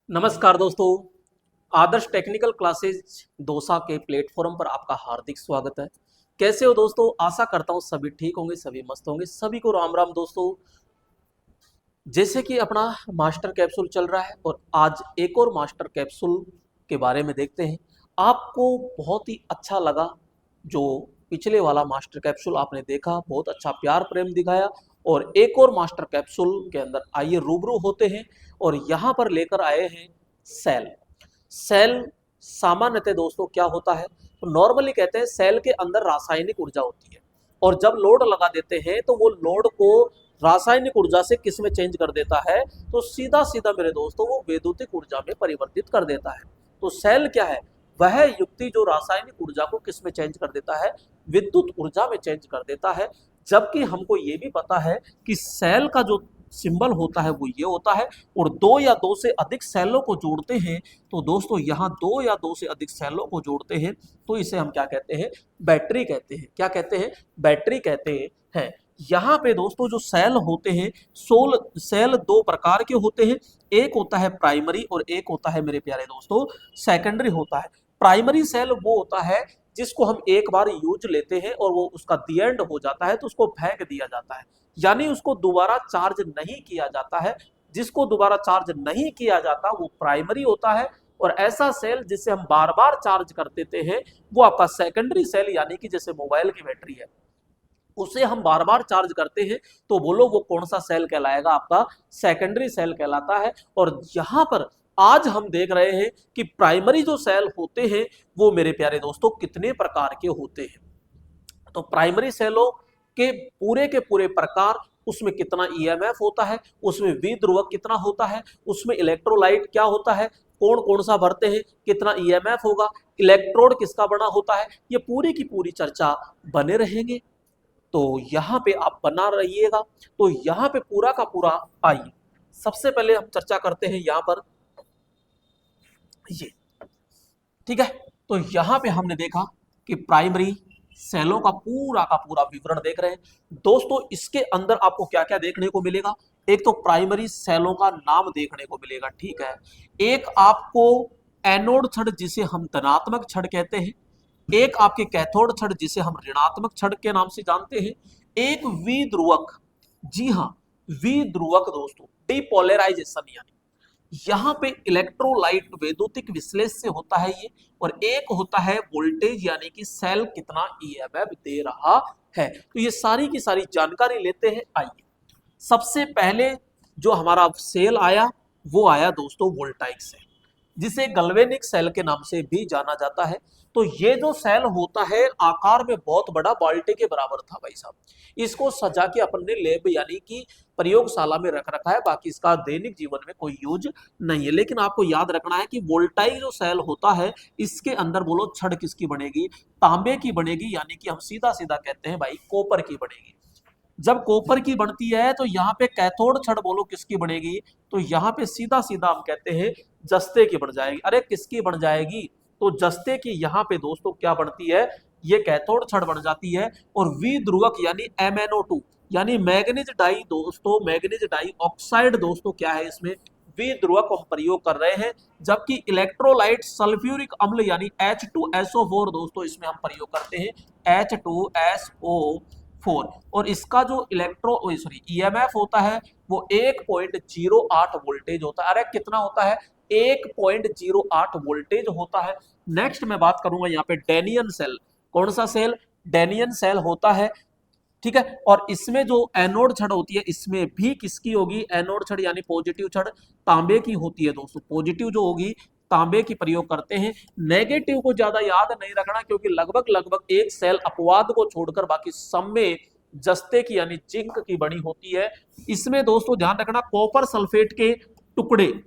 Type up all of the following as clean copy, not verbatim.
नमस्कार दोस्तों। आदर्श technical classes dosa के प्लेटफॉर्म पर आपका हार्दिक स्वागत है। कैसे हो दोस्तों? आशा करता हूँ सभी ठीक होंगे, सभी मस्त होंगे। सभी को राम राम दोस्तों। जैसे कि अपना मास्टर कैप्सूल चल रहा है और आज एक और मास्टर कैप्सूल के बारे में देखते हैं। आपको बहुत ही अच्छा लगा जो पिछले वाला मास्टर कैप्सूल आपने देखा, बहुत अच्छा प्यार प्रेम दिखाया। और एक और मास्टर कैप्सूल के अंदर आइए रूबरू होते हैं और यहाँ पर लेकर आए हैं सेल। सेल सामान्यतः दोस्तों क्या होता है, तो नॉर्मली कहते हैं सेल के अंदर रासायनिक ऊर्जा होती है और जब लोड लगा देते हैं तो वो लोड को रासायनिक ऊर्जा से किस में चेंज कर देता है, तो सीधा सीधा मेरे दोस्तों वो वैद्युतिक ऊर्जा में परिवर्तित कर देता है। तो सेल क्या है? वह युक्ति जो रासायनिक ऊर्जा को किस में चेंज कर देता है, विद्युत ऊर्जा में चेंज कर देता है। जबकि हमको ये भी पता है कि सेल का जो सिंबल होता है वो ये होता है, और दो या दो से अधिक सेलों को जोड़ते हैं तो दोस्तों यहाँ दो या दो से अधिक सेलों को जोड़ते हैं तो इसे हम क्या कहते हैं? बैटरी कहते हैं। क्या कहते हैं? बैटरी कहते हैं। यहाँ पे दोस्तों जो सेल होते हैं, सेल दो प्रकार के होते हैं। एक होता है प्राइमरी और एक होता है मेरे प्यारे दोस्तों सेकेंडरी होता है। प्राइमरी सेल वो होता है जिसको हम एक बार यूज लेते हैं और वो उसका दी एंड हो जाता है तो उसको फेंक दिया जाता है, यानी उसको दोबारा चार्ज नहीं किया जाता है। जिसको दोबारा चार्ज नहीं किया जाता वो प्राइमरी होता है। और ऐसा सेल जिसे हम बार बार चार्ज कर देते हैं वो आपका सेकेंडरी सेल, यानी कि जैसे मोबाइल की बैटरी है उसे हम बार बार चार्ज करते हैं तो बोलो वो कौन सा सेल कहलाएगा? आपका सेकेंडरी सेल कहलाता है। और यहाँ पर आज हम देख रहे हैं कि प्राइमरी जो सेल होते हैं वो मेरे प्यारे दोस्तों कितने प्रकार के होते हैं। तो प्राइमरी सेलों के पूरे प्रकार, उसमें कितना ईएमएफ होता है, उसमें विध्रुवक कितना होता है, उसमें इलेक्ट्रोलाइट क्या होता है, कौन कौन सा भरते हैं, कितना ईएमएफ होगा, इलेक्ट्रोड किसका बना होता है, ये पूरी की पूरी चर्चा बने रहेंगे। तो यहाँ पे आप बना रहिएगा। तो यहाँ पे पूरा का पूरा आइए सबसे पहले हम चर्चा करते हैं यहाँ पर ये, ठीक है। तो यहाँ पे हमने देखा कि प्राइमरी सेलों का पूरा विवरण देख रहे हैं दोस्तों। इसके अंदर आपको क्या क्या देखने को मिलेगा? एक तो प्राइमरी सेलों का नाम देखने को मिलेगा, ठीक है। एक आपको एनोड छड़ जिसे हम धनात्मक छड़ कहते हैं, एक आपके कैथोड छड़ जिसे हम ऋणात्मक छड़ के नाम से जानते हैं, एक विध्रुवक, जी हाँ विध्रुवक दोस्तों, डिपोलराइजेशन, यानी यहाँ पे इलेक्ट्रोलाइट वैद्युतिक विश्लेष से होता है ये। और एक होता है वोल्टेज, यानी कि सेल कितना ईएमएफ दे रहा है। तो ये सारी की सारी जानकारी लेते हैं। आइए सबसे पहले जो हमारा सेल आया वो आया दोस्तों वोल्टाइक सेल, जिसे गैल्वेनिक सेल के नाम से भी जाना जाता है। तो ये जो सेल होता है आकार में बहुत बड़ा, बाल्टी के बराबर था भाई साहब। इसको सजा के अपन ने लैब यानी कि प्रयोगशाला में रख रखा है, बाकी इसका दैनिक जीवन में कोई यूज नहीं है। लेकिन आपको याद रखना है कि वोल्टाइक जो सेल होता है इसके अंदर बोलो छड़ किसकी बनेगी? तांबे की बनेगी, यानी कि हम सीधा सीधा कहते हैं भाई कॉपर की बनेगी। जब कॉपर की बनती है तो यहाँ पे कैथोड छड़ बोलो किसकी बनेगी? तो यहाँ पे सीधा सीधा हम कहते हैं जस्ते की बन जाएगी। अरे किसकी बन जाएगी? तो जस्ते की यहाँ पे दोस्तों क्या बनती है? ये कैथोड छड़ बन जाती है। और विध्रुवक यानी MnO2 यानी मैग्नीज डाई दोस्तों, मैग्नीज डाई ऑक्साइड दोस्तों क्या है इसमें? विध्रुवक हम प्रयोग कर रहे हैं। जबकि इलेक्ट्रोलाइट सल्फ्यूरिक अम्ल यानी H2SO4 दोस्तों इसमें हम प्रयोग करते हैं H2SO4। और इसका जो ईएमएफ होता है वो 1.08 वोल्टेज होता है। अरे कितना होता है? 1.08 वोल्टेज होता है। नेक्स्ट मैं बात करूंगा यहाँ पे डेनियन सेल। कौन सा सेल? डेनियन सेल होता है, ठीक है। और इसमें जो एनोड छड़ होती है इसमें भी किसकी होगी? एनोड छड़ यानी पॉजिटिव छड़ तांबे की होती है दोस्तों। पॉजिटिव जो होगी तांबे की प्रयोग करते हैं। नेगेटिव को ज्यादा याद नहीं रखना क्योंकि लगभग लगभग एक सेल अपवाद को छोड़कर बाकी सब में जस्ते की यानी जिंक की बनी होती है। इसमें दोस्तों ध्यान रखना कॉपर सल्फेट के टुकड़े,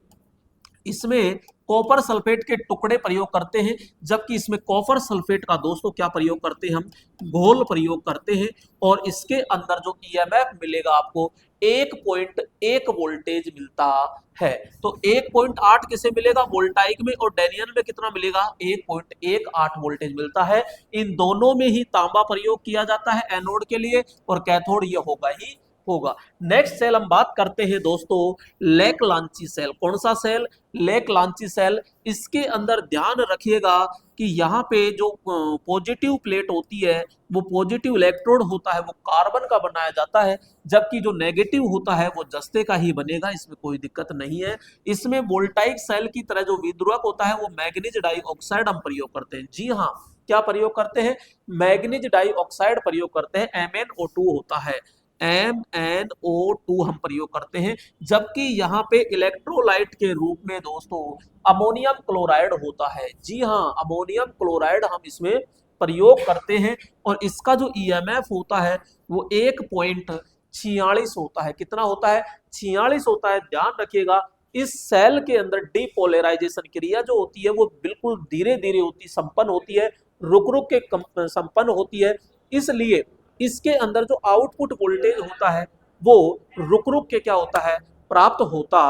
इसमें कॉपर सल्फेट के टुकड़े प्रयोग करते हैं। जबकि इसमें कॉपर सल्फेट का दोस्तों क्या प्रयोग करते हैं? हम घोल प्रयोग करते हैं। और इसके अंदर जो ईएमएफ मिलेगा आपको 1.1 वोल्टेज मिलता है। तो 1.8 किसे मिलेगा? वोल्टाइक में। और डेनियन में कितना मिलेगा? 1.18 वोल्टेज मिलता है। इन दोनों में ही तांबा प्रयोग किया जाता है एनोड के लिए और कैथोड ये होगा ही होगा। नेक्स्ट सेल हम बात करते हैं दोस्तों लेक-लांची सेल। कौन सा सेल? लेक-लांची सेल। इसके अंदर ध्यान रखिएगा कि यहाँ पे जो पॉजिटिव प्लेट होती है, वो पॉजिटिव इलेक्ट्रोड होता है वो कार्बन का बनाया जाता है, जबकि जो नेगेटिव होता है वो जस्ते का ही बनेगा, इसमें कोई दिक्कत नहीं है। इसमें वोल्टाइक सेल की तरह जो विद्रुवक होता है वो मैग्नीज डाइऑक्साइड हम प्रयोग करते हैं। जी हाँ, क्या प्रयोग करते हैं? मैग्नीज डाइऑक्साइड प्रयोग करते हैं। MnO2 होता है, MnO2 हम प्रयोग करते हैं। जबकि यहाँ पे इलेक्ट्रोलाइट के रूप में दोस्तों अमोनियम क्लोराइड होता है। जी हाँ, अमोनियम क्लोराइड हम इसमें प्रयोग करते हैं और इसका जो EMF होता है वो 1.46 होता है। कितना होता है? 46 होता है। ध्यान रखिएगा इस सेल के अंदर डीपोलराइजेशन क्रिया जो होती है वो बिल्कुल धीरे धीरे होती संपन्न होती है, रुक रुक के संपन्न होती है। इसलिए इसके अंदर जो आउटपुट वोल्टेज होता है वो रुक रुक के क्या होता है? प्राप्त होता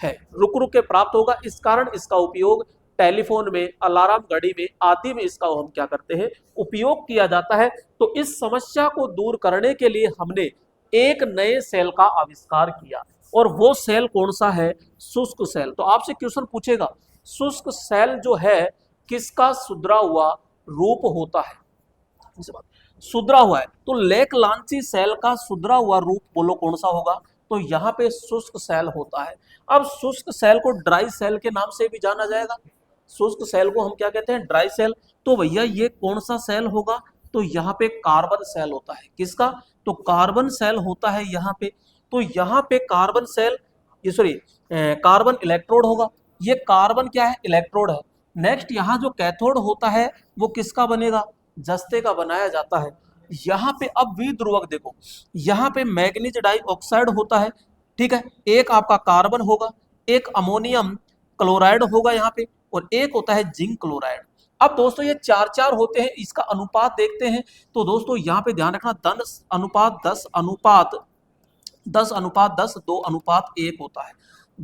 है, रुक रुक के प्राप्त होगा। इस कारण इसका उपयोग टेलीफोन में, अलार्म घड़ी में आदि में इसका हम क्या करते हैं? उपयोग किया जाता है। तो इस समस्या को दूर करने के लिए हमने एक नए सेल का आविष्कार किया और वो सेल कौन सा है? शुष्क सेल। तो आपसे क्वेश्चन पूछेगा शुष्क सेल जो है किसका सुधरा हुआ रूप होता है? सुधरा हुआ है तो लेक-लांची सेल का सुधरा हुआ रूप बोलो कौन सा होगा? तो यहाँ पे शुष्क सेल होता है। अब शुष्क सेल को ड्राई सेल के नाम से भी जाना जाएगा। शुष्क सेल को हम क्या कहते हैं? Dry cell. तो भैया ये कौन सा सेल होगा? तो यहाँ पे कार्बन सेल होता है। किसका? तो कार्बन सेल होता है यहाँ पे। तो यहाँ पे कार्बन सेल, ये सॉरी कार्बन इलेक्ट्रोड होगा। ये कार्बन क्या है? इलेक्ट्रोड है। नेक्स्ट यहाँ जो कैथोड होता है वो किसका बनेगा? जस्ते का बनाया जाता है। यहाँ पे अब विध्रुवक देखो, यहाँ पे मैग्नीज डाइऑक्साइड होता है, ठीक है, एक आपका कार्बन होगा, एक अमोनियम क्लोराइड होगा यहाँ पे, और एक होता है जिंक क्लोराइड। अब दोस्तों ये चार चार होते हैं, इसका अनुपात देखते हैं। तो दोस्तों यहाँ पे ध्यान रखना 10 अनुपात 10 अनुपात 10 अनुपात 10 2 अनुपात 1 होता है।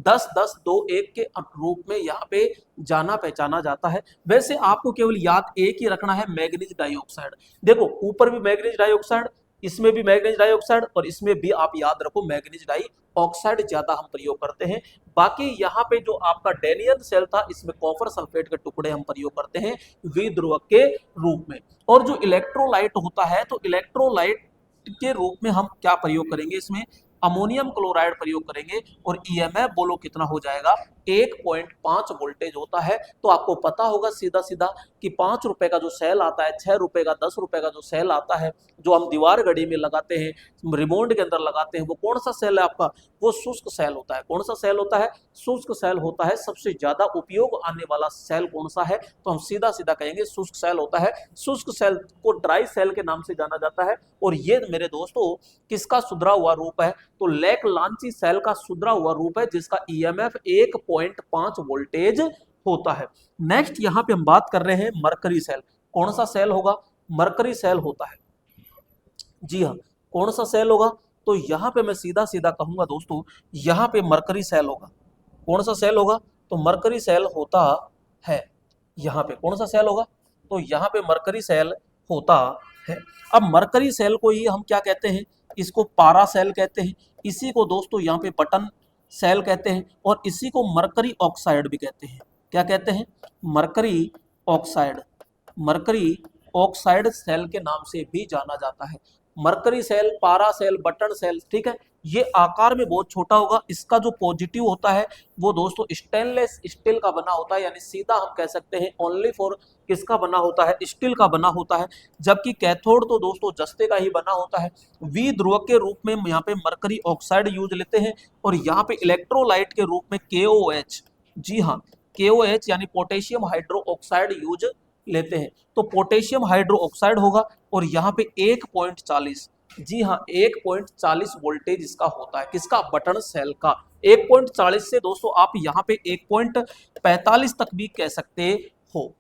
10 10 2 1 के रूप में यहाँ पे जाना पहचाना जाता है। वैसे आपको केवल याद एक ही रखना है, मैग्नीज डाइऑक्साइड। देखो ऊपर भी मैग्नीज डाइऑक्साइड, इसमें भी मैग्नीज डाइऑक्साइड, और इसमें भी आप याद रखो मैग्नीज डाइऑक्साइड ज्यादा हम प्रयोग करते हैं। बाकी यहाँ पे जो आपका डेनियल सेल था इसमें कॉपर सल्फेट के टुकड़े हम प्रयोग करते हैं विध्रुवक के रूप में। और जो इलेक्ट्रोलाइट होता है तो इलेक्ट्रोलाइट के रूप में हम क्या प्रयोग करेंगे? इसमें अमोनियम क्लोराइड प्रयोग करेंगे और EMF बोलो कितना हो जाएगा? 1.5 वोल्टेज होता है। तो आपको पता होगा सीधा सीधा कि 5 रुपए का जो सेल आता है, 6 रुपए का, 10 रुपए का जो सेल आता है जो हम दीवार घड़ी में लगाते हैं, रिमोट के अंदर लगाते हैं, वो कौन सा सेल है आपका? वो शुष्क सेल होता है। कौन सा सेल होता है? शुष्क सेल होता है। सबसे ज्यादा उपयोग आने वाला सेल कौन सा है? तो हम सीधा सीधा कहेंगे शुष्क सेल होता है। शुष्क सेल को ड्राई सेल के नाम से जाना जाता है। और ये मेरे दोस्तों किसका सुधरा हुआ रूप है? तो लेक-लांची सेल का सुधरा हुआ रूप है जिसका EMF 1.5 वोल्टेज होता है। नेक्स्ट यहाँ पे हम बात कर रहे हैं मरकरी सेल। कौन सा सेल होगा? मरकरी सेल होता है। जी हाँ, कौन सा सेल होगा? तो यहाँ पे मैं सीधा सीधा कहूंगा दोस्तों, यहाँ पे मरकरी सेल होगा। कौन सा सेल होगा? तो मरकरी सेल होता है। यहाँ पे कौन सा सेल होगा? तो यहाँ पे मरकरी सेल होता है। अब मरकरी सेल को ही हम क्या कहते हैं? इसको पारा सेल कहते हैं। इसी को दोस्तों यहाँ पे बटन सेल कहते हैं, और इसी को मरकरी ऑक्साइड भी कहते हैं। क्या कहते हैं? Mercury oxide. Mercury oxide cell के नाम से भी जाना जाता है। मरकरी सेल, पारा सेल, बटन सेल, ठीक है, ये आकार में बहुत छोटा होगा। इसका जो पॉजिटिव होता है वो दोस्तों स्टेनलेस स्टील का बना होता है, यानी सीधा हम कह सकते हैं ओनली फॉर किसका बना होता है? स्टील का बना होता है। जबकि कैथोड तो दोस्तों जस्ते का ही बना होता है। विध्रुवक के रूप में यहाँ पे मरकरी ऑक्साइड यूज लेते हैं, और यहाँ पे इलेक्ट्रोलाइट के रूप में KOH, जी हाँ KOH यानी पोटेशियम हाइड्रो ऑक्साइड यूज लेते हैं। तो पोटेशियम हाइड्रो ऑक्साइड होगा, और यहाँ पे 1.40, जी हाँ 1.40 वोल्टेज इसका होता है। किसका? बटन सेल का। 1.40 से दोस्तों आप यहाँ पे 1.45 तक भी कह सकते हो।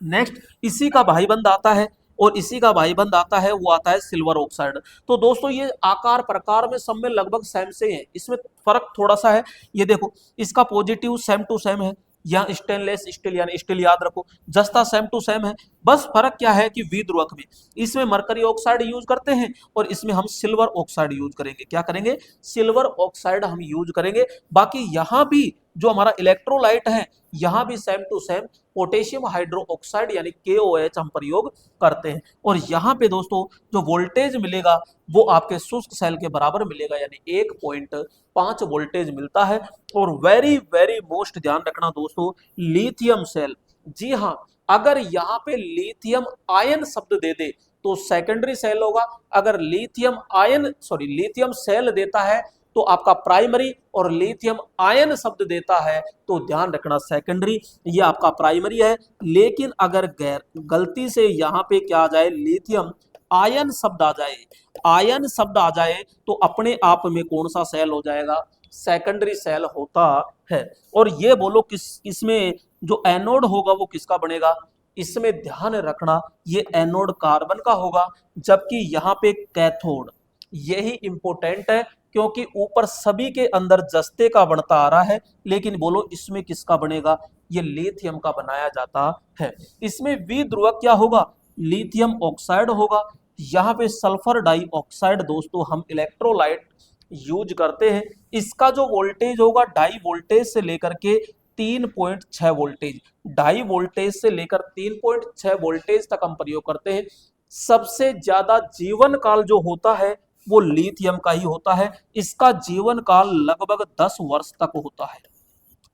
नेक्स्ट इसी का भाईबंद आता है, और इसी का भाईबंद आता है वो आता है सिल्वर ऑक्साइड। तो दोस्तों ये आकार प्रकार में सब में लगभग सेम से है, इसमें फर्क थोड़ा सा है। ये देखो इसका पॉजिटिव सेम टू सेम है, या स्टेनलेस स्टील यानी स्टील याद रखो, जस्ता सेम टू सेम है। बस फर्क क्या है कि विध्रुवक में इसमें मरकरी ऑक्साइड यूज करते हैं और इसमें हम सिल्वर ऑक्साइड यूज करेंगे। क्या करेंगे? सिल्वर ऑक्साइड हम यूज करेंगे। बाकी यहाँ भी जो हमारा इलेक्ट्रोलाइट है यहाँ भी same to same potassium hydro oxide यानी KOH हम प्रयोग करते हैं। और यहाँ पे दोस्तों जो वोल्टेज मिलेगा वो आपके शुष्क सेल के बराबर मिलेगा यानी 1.5 वोल्टेज मिलता है। और वेरी वेरी मोस्ट ध्यान रखना दोस्तों, लिथियम सेल, जी हाँ, अगर यहाँ पे लिथियम आयन शब्द दे दे तो सेकेंडरी सेल होगा। अगर लिथियम सेल देता है तो आपका प्राइमरी, और लिथियम आयन शब्द देता है तो ध्यान रखना सेकेंडरी, ये आपका प्राइमरी है। लेकिन अगर गलती से यहाँ पे क्या आ जाए, लिथियम आयन शब्द आ जाए तो अपने आप में कौन सा सेल हो जाएगा? सेकेंडरी सेल होता है। और ये बोलो इसमें जो एनोड होगा वो किसका बनेगा? इसमें ध्यान रखना ये एनोड कार्बन का होगा, जबकि यहाँ पे कैथोड, यही इंपॉर्टेंट है क्योंकि ऊपर सभी के अंदर जस्ते का बनता आ रहा है, लेकिन बोलो इसमें किसका बनेगा? ये लिथियम का बनाया जाता है। इसमें विध्रुवक क्या होगा? लिथियम ऑक्साइड होगा। यहाँ पे सल्फर डाइऑक्साइड दोस्तों हम इलेक्ट्रोलाइट यूज करते हैं। इसका जो वोल्टेज होगा डाई वोल्टेज से लेकर के 3.6 वोल्टेज, डाई वोल्टेज से लेकर 3.6 वोल्टेज तक हम प्रयोग करते हैं। सबसे ज्यादा जीवन काल जो होता है वो लिथियम का ही होता है। इसका जीवन काल लगभग 10 वर्ष तक होता है।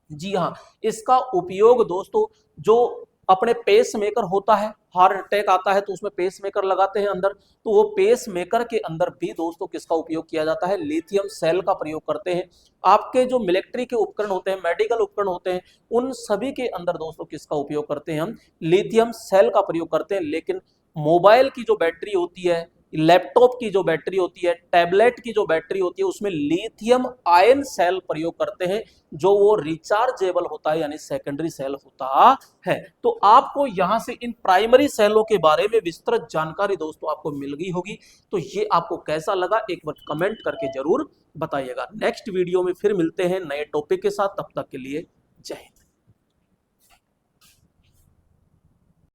जी हाँ, इसका उपयोग दोस्तों जो अपने पेस मेकर होता है, हार्ट अटैक आता है तो उसमें पेस मेकर लगाते हैं अंदर, तो वो पेस मेकर के अंदर भी दोस्तों किसका उपयोग किया जाता है? लिथियम सेल का प्रयोग करते हैं। आपके जो मिलिट्री के उपकरण होते हैं, मेडिकल उपकरण होते हैं, उन सभी के अंदर दोस्तों किसका उपयोग करते हैं? हम लिथियम सेल का प्रयोग करते हैं। लेकिन मोबाइल की जो बैटरी होती है, लैपटॉप की जो बैटरी होती है, टैबलेट की जो बैटरी होती है, उसमें लिथियम आयन सेल प्रयोग करते हैं, जो वो रिचार्जेबल होता है यानी सेकेंडरी सेल होता है। तो आपको यहां से इन प्राइमरी सेलों के बारे में विस्तृत जानकारी दोस्तों आपको मिल गई होगी। तो ये आपको कैसा लगा एक बार कमेंट करके जरूर बताइएगा। नेक्स्ट वीडियो में फिर मिलते हैं नए टॉपिक के साथ, तब तक के लिए जय हिंद।